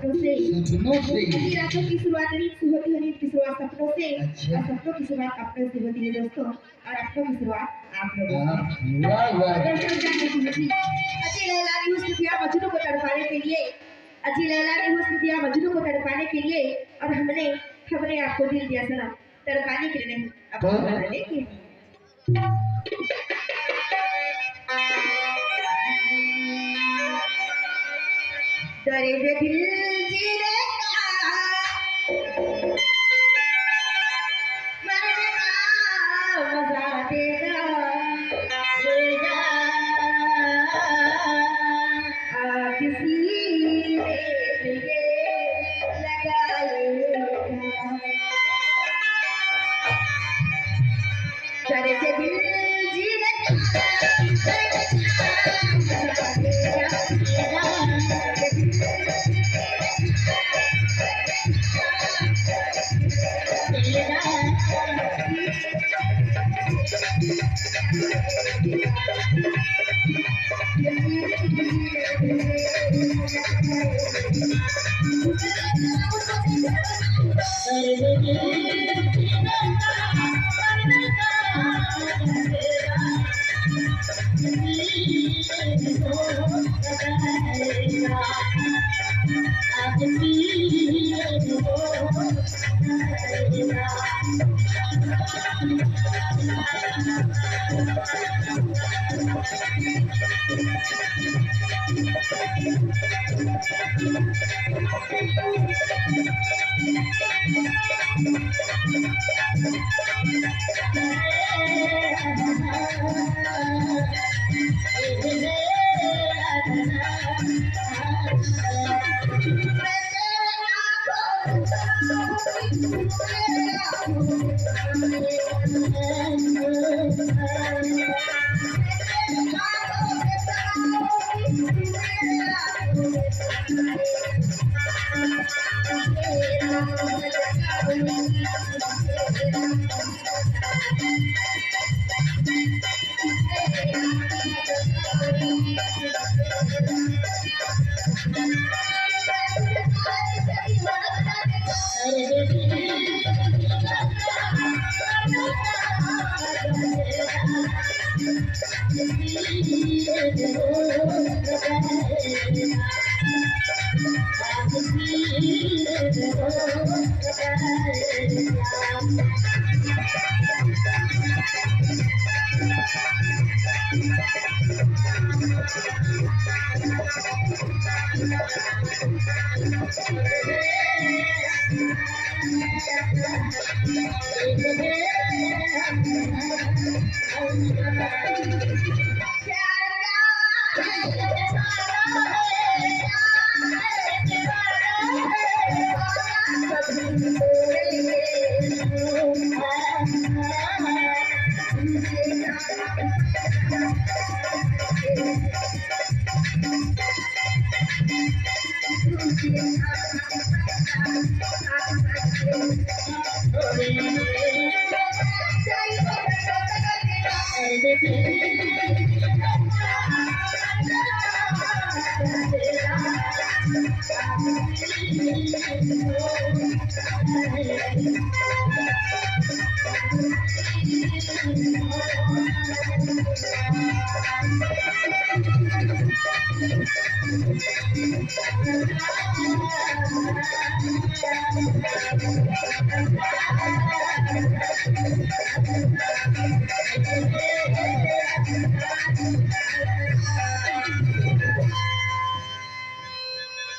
सपनों से अच्छी रातों की शुरुआत नींद से होती है, नींद की शुरुआत सपनों से, और सपनों की शुरुआत अपनों से होती है दोस्तों, और अपनों की शुरुआत आप लोगों से। अच्छी लैला ने हुस्न दिया मजनू को तड़पाने के लिए, अच्छी लैला ने हुस्न दिया मजनू को तड़पाने के लिए, और हमने आपको दिल दिया सना तड़पाने के लिए नहीं, आपको बनाने के लिए। दर्द दिल जीने का मरने का मजा देगा किसी ने लगाएगा दर्द दिल जीने